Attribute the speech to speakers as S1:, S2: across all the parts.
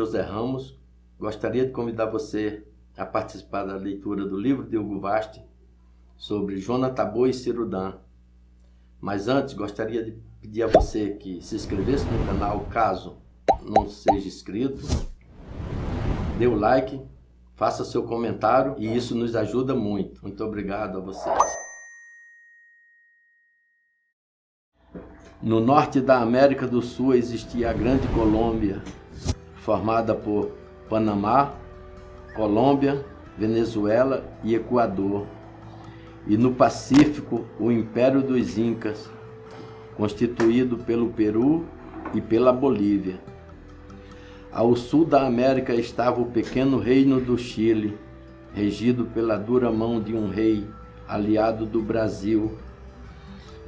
S1: José Ramos. Gostaria de convidar você a participar da leitura do livro de Hugo Vast sobre Jonas Tabor e Ciro Damm. Mas antes, gostaria de pedir a você que se inscrevesse no canal, caso não seja inscrito. Dê o like, faça seu comentário e isso nos ajuda muito. Muito obrigado a vocês. No norte da América do Sul existia a Grande Colômbia, formada por Panamá, Colômbia, Venezuela e Equador. E no Pacífico, o Império dos Incas, constituído pelo Peru e pela Bolívia. Ao sul da América estava o pequeno reino do Chile, regido pela dura mão de um rei aliado do Brasil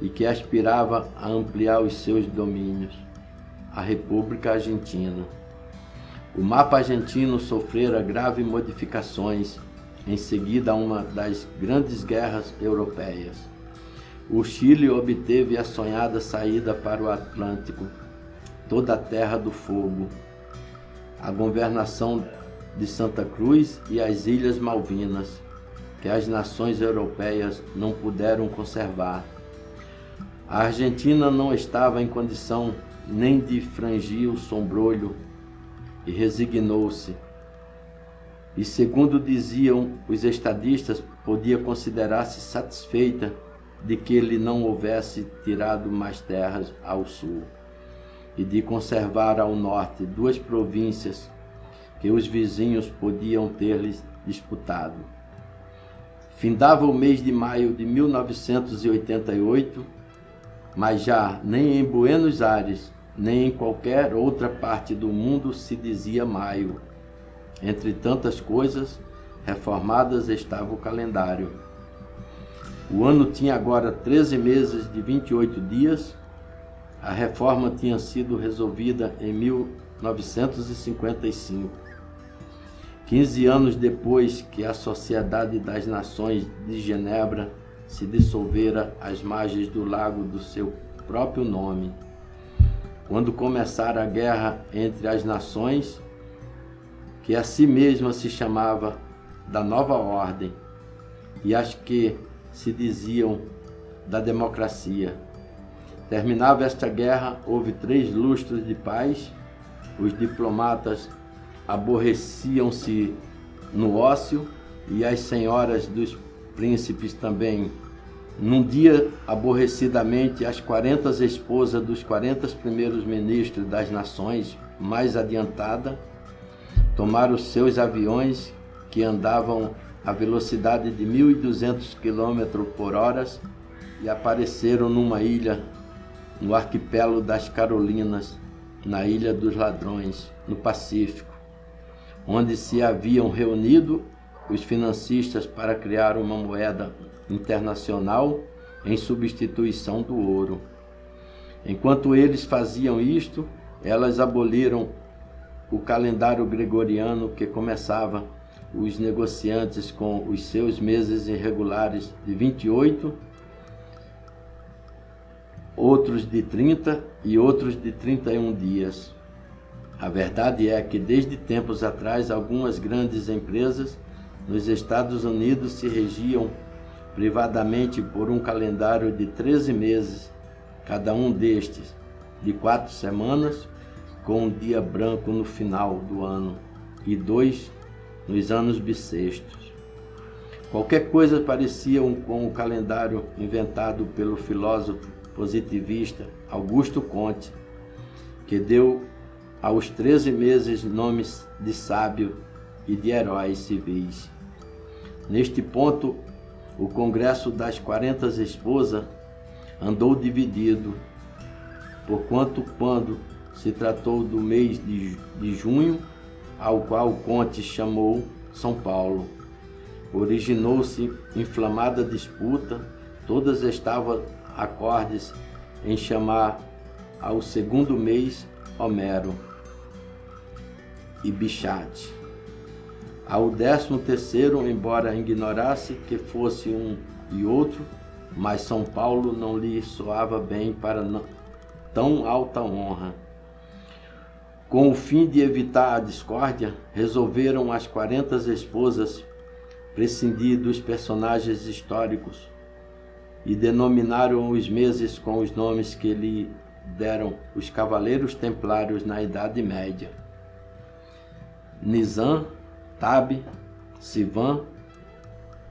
S1: e que aspirava a ampliar os seus domínios, a República Argentina. O mapa argentino sofrera graves modificações em seguida a uma das grandes guerras europeias. O Chile obteve a sonhada saída para o Atlântico, toda a Terra do Fogo, a governação de Santa Cruz e as Ilhas Malvinas, que as nações europeias não puderam conservar. A Argentina não estava em condição nem de frangir o sombrolho e resignou-se. E segundo diziam os estadistas, podia considerar-se satisfeita de que ele não houvesse tirado mais terras ao sul e de conservar ao norte duas províncias que os vizinhos podiam ter-lhes disputado. Findava o mês de maio de 1988, mas já nem em Buenos Aires, nem em qualquer outra parte do mundo se dizia maio. Entre tantas coisas reformadas estava o calendário. O ano tinha agora 13 meses de 28 dias. A reforma tinha sido resolvida em 1955. 15 anos depois que a Sociedade das Nações de Genebra se dissolvera às margens do lago do seu próprio nome. Quando começara a guerra entre as nações, que a si mesma se chamava da Nova Ordem, e as que se diziam da democracia. Terminava esta guerra, houve 3 lustros de paz, os diplomatas aborreciam-se no ócio e as senhoras dos príncipes também. Num dia, aborrecidamente, as 40 esposas dos 40 primeiros ministros das nações mais adiantadas tomaram seus aviões, que andavam a velocidade de 1.200 km por hora, e apareceram numa ilha, no arquipélago das Carolinas, na Ilha dos Ladrões, no Pacífico, onde se haviam reunido os financistas para criar uma moeda internacional em substituição do ouro. Enquanto eles faziam isto, elas aboliram o calendário gregoriano, que começava os negociantes com os seus meses irregulares de 28, outros de 30 e outros de 31 dias. A verdade é que desde tempos atrás algumas grandes empresas nos Estados Unidos se regiam privadamente por um calendário de 13 meses, cada um destes de 4 semanas, com um dia branco no final do ano e 2 nos anos bissextos. Qualquer coisa parecia com o calendário inventado pelo filósofo positivista Augusto Comte, que deu aos 13 meses nomes de sábio e de heróis civis. Neste ponto, o Congresso das 40 esposas andou dividido, porquanto quando se tratou do mês de junho, ao qual Comte chamou São Paulo, originou-se inflamada disputa. Todas estavam acordes em chamar ao segundo mês Homero e Bichat. Ao 13º, embora ignorasse que fosse um e outro, mas São Paulo não lhe soava bem para tão alta honra. Com o fim de evitar a discórdia, resolveram as 40 esposas prescindir dos personagens históricos e denominaram os meses com os nomes que lhe deram os cavaleiros templários na Idade Média: Nisan, Tabe, Sivan,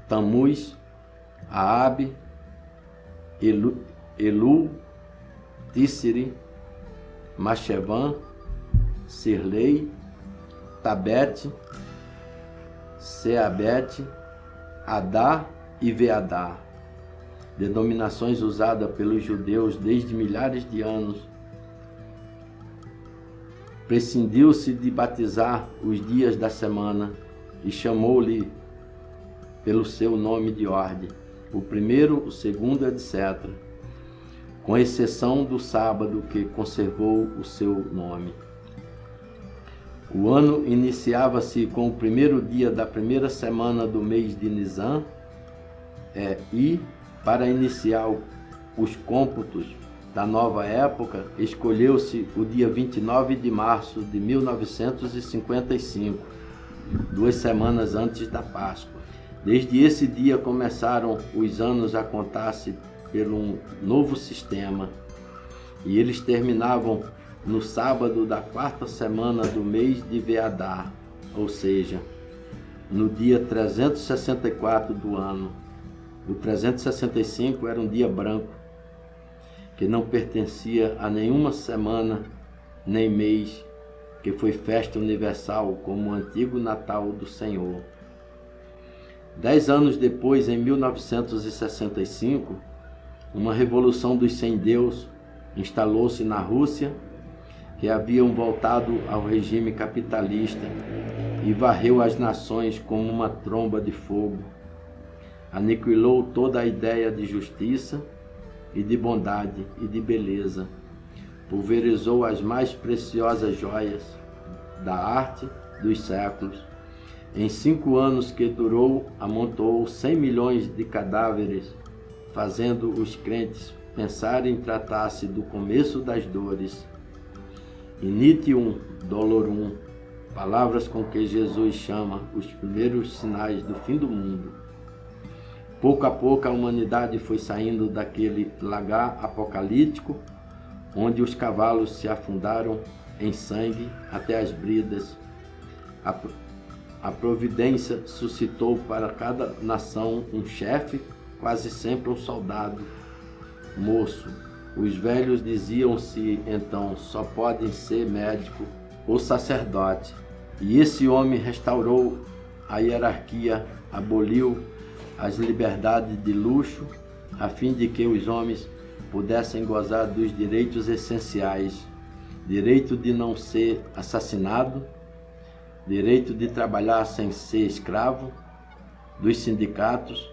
S1: Tamuz, Aabe, Elul, Tísiri, Machevan, Sirlei, Tabete, Seabete, Adá e Veadá, denominações usadas pelos judeus desde milhares de anos. Prescindiu-se de batizar os dias da semana e chamou-lhe pelo seu nome de ordem, o primeiro, o segundo, etc., com exceção do sábado, que conservou o seu nome. O ano iniciava-se com o primeiro dia da primeira semana do mês de Nisan, e, para iniciar os cômputos da nova época, escolheu-se o dia 29 de março de 1955, 2 semanas antes da Páscoa. Desde esse dia começaram os anos a contar-se pelo um novo sistema, e eles terminavam no sábado da 4ª semana do mês de Veadá, ou seja, no dia 364 do ano. O 365 era um dia branco, que não pertencia a nenhuma semana nem mês, que foi festa universal como o antigo Natal do Senhor. 10 anos depois, em 1965, uma revolução dos sem-Deus instalou-se na Rússia, que haviam voltado ao regime capitalista, e varreu as nações como uma tromba de fogo. Aniquilou toda a ideia de justiça e de bondade e de beleza. Pulverizou as mais preciosas joias da arte dos séculos. Em 5 anos que durou, amontoou 100 milhões de cadáveres, fazendo os crentes pensarem tratar-se do começo das dores. Initium dolorum, palavras com que Jesus chama os primeiros sinais do fim do mundo. Pouco a pouco a humanidade foi saindo daquele lagar apocalíptico, onde os cavalos se afundaram em sangue até as bridas. A providência suscitou para cada nação um chefe, quase sempre um soldado moço. Os velhos diziam-se então: só podem ser médico ou sacerdote. E esse homem restaurou a hierarquia, aboliu as liberdades de luxo, a fim de que os homens pudessem gozar dos direitos essenciais: direito de não ser assassinado, direito de trabalhar sem ser escravo, dos sindicatos,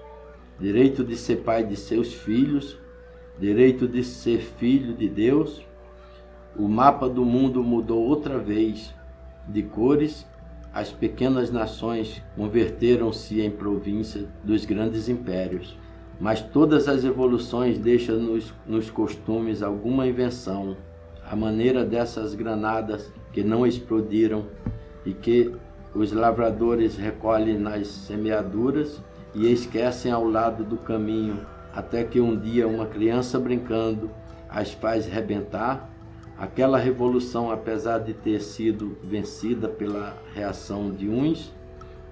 S1: direito de ser pai de seus filhos, direito de ser filho de Deus. O mapa do mundo mudou outra vez de cores. As pequenas nações converteram-se em províncias dos grandes impérios. Mas todas as evoluções deixam nos costumes alguma invenção, a maneira dessas granadas que não explodiram e que os lavradores recolhem nas semeaduras e esquecem ao lado do caminho, até que um dia uma criança brincando as faz rebentar. Aquela revolução, apesar de ter sido vencida pela reação de uns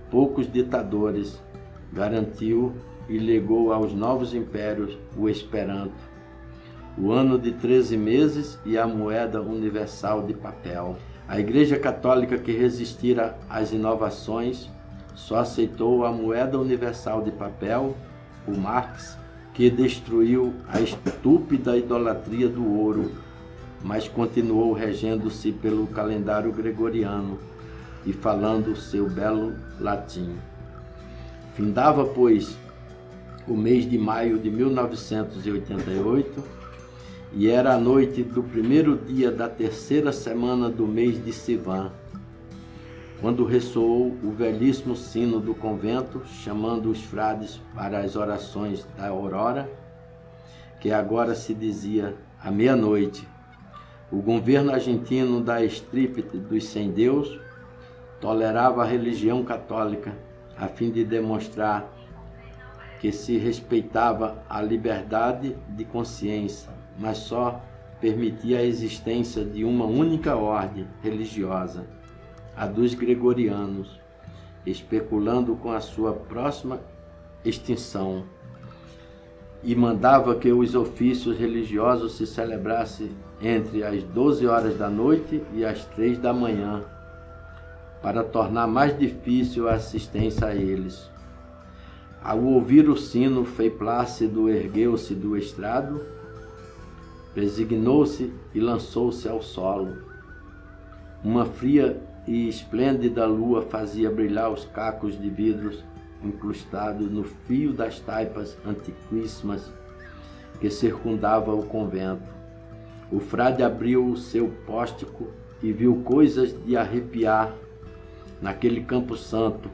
S1: poucos ditadores, garantiu e legou aos novos impérios o Esperanto, o ano de 13 meses e a moeda universal de papel. A Igreja Católica, que resistira às inovações, só aceitou a moeda universal de papel, o Marx, que destruiu a estúpida idolatria do ouro, mas continuou regendo-se pelo calendário gregoriano e falando seu belo latim. Findava, pois, o mês de maio de 1988, e era a noite do primeiro dia da 3ª semana do mês de Sivan, quando ressoou o velhíssimo sino do convento, chamando os frades para as orações da aurora, que agora se dizia à meia-noite. O governo argentino da estirpe dos sem-Deus tolerava a religião católica a fim de demonstrar que se respeitava a liberdade de consciência, mas só permitia a existência de uma única ordem religiosa, a dos gregorianos, especulando com a sua próxima extinção, e mandava que os ofícios religiosos se celebrassem entre as 12 horas da noite e as 3 da manhã, para tornar mais difícil a assistência a eles. Ao ouvir o sino, Frei Plácido ergueu-se do estrado, resignou-se e lançou-se ao solo. Uma fria e esplêndida lua fazia brilhar os cacos de vidros incrustados no fio das taipas antiquíssimas que circundavam o convento. O frade abriu o seu pórtico e viu coisas de arrepiar naquele campo santo,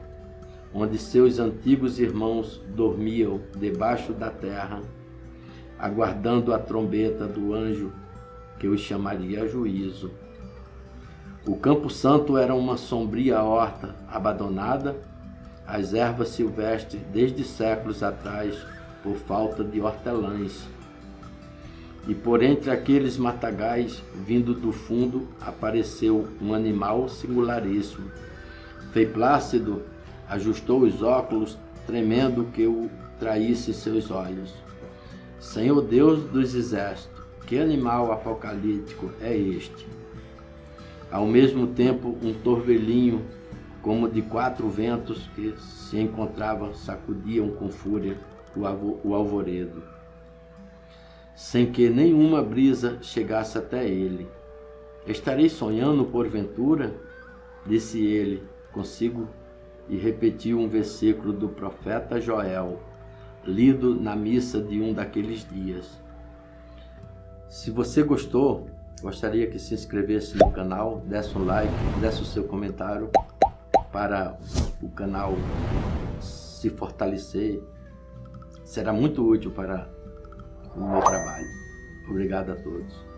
S1: onde seus antigos irmãos dormiam debaixo da terra, aguardando a trombeta do anjo que os chamaria a juízo. O campo santo era uma sombria horta abandonada, as ervas silvestres desde séculos atrás por falta de hortelãs. E por entre aqueles matagais, vindo do fundo, apareceu um animal singularíssimo. Frei Plácido ajustou os óculos, tremendo que o traísse seus olhos. Senhor Deus dos exércitos, que animal apocalíptico é este? Ao mesmo tempo, um torvelinho, como de 4 ventos que se encontravam, sacudiam com fúria o alvoredo, sem que nenhuma brisa chegasse até ele. Estarei sonhando porventura? Disse ele consigo e repetiu um versículo do profeta Joel, lido na missa de um daqueles dias. Se você gostou, gostaria que se inscrevesse no canal, desse um like, desse o seu comentário para o canal se fortalecer. Será muito útil para o meu trabalho. Obrigado a todos.